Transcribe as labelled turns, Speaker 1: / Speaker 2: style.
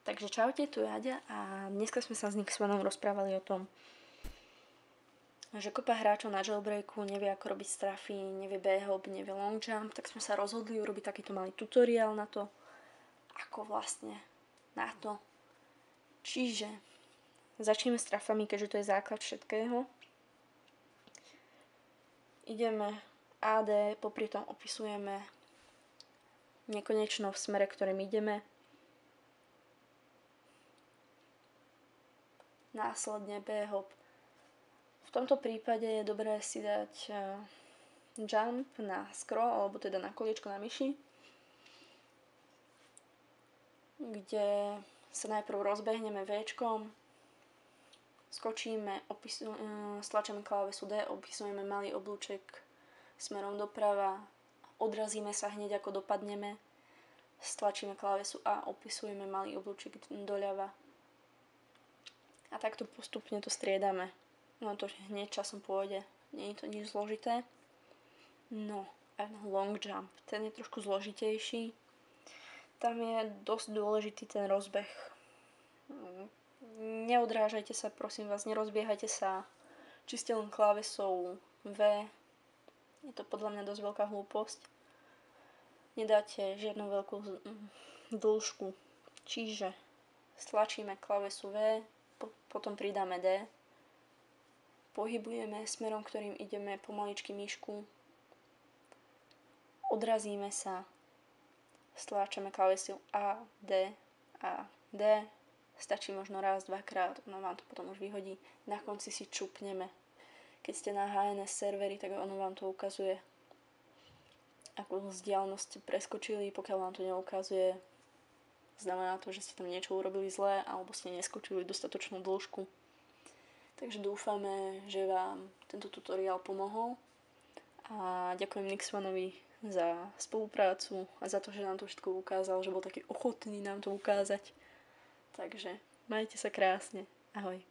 Speaker 1: Takže čaute, tu je Aďa a dneska sme sa s Nixmanom rozprávali o tom, že kopa hráčov na jailbreaku nevie ako robiť strafy, nevie B-hop, nevie long jump, tak sme sa rozhodli urobiť takýto malý tutoriál na to, ako vlastne na to. Čiže začneme strafami, keďže to je základ všetkého. Ideme AD, popri tom opisujeme nekonečno v smere, ktorým ideme. Následne B-hop. V tomto prípade je dobré si dať jump na scroll, alebo teda na koliečko na myši, kde sa najprv rozbehneme V-čkom, skočíme, stlačíme klávesu D, opisujeme malý oblúček smerom doprava, odrazíme sa hneď ako dopadneme, stlačíme klávesu A, opisujeme malý oblúček doľava. A takto postupne to striedame. No to hneď časom pôjde. Nie je to nič zložité. No a long jump. Ten je trošku zložitejší. Tam je dosť dôležitý ten rozbeh. Neodrážajte sa, prosím vás, nerozbiehajte sa čiste len klávesou V. Je to podľa mňa dosť veľká hlúposť. Nedáte žiadnu veľkú dĺžku. Čiže stlačíme klávesu V, potom pridáme D, pohybujeme smerom, ktorým ideme pomaličky myšku, odrazíme sa, stlačame klávesu A, D, stačí možno raz, dvakrát, no vám to potom už vyhodí, na konci si čupneme. Keď ste na HNS serveri, tak ono vám to ukazuje, akú vzdialenosť ste preskočili. Pokiaľ vám to neukazuje, znamená to, že ste tam niečo urobili zlé alebo ste neskočili dostatočnú dĺžku. Takže dúfame, že vám tento tutoriál pomohol a ďakujem Nixmanovi za spoluprácu a za to, že nám to všetko ukázal, že bol taký ochotný nám to ukázať. Takže majte sa krásne. Ahoj.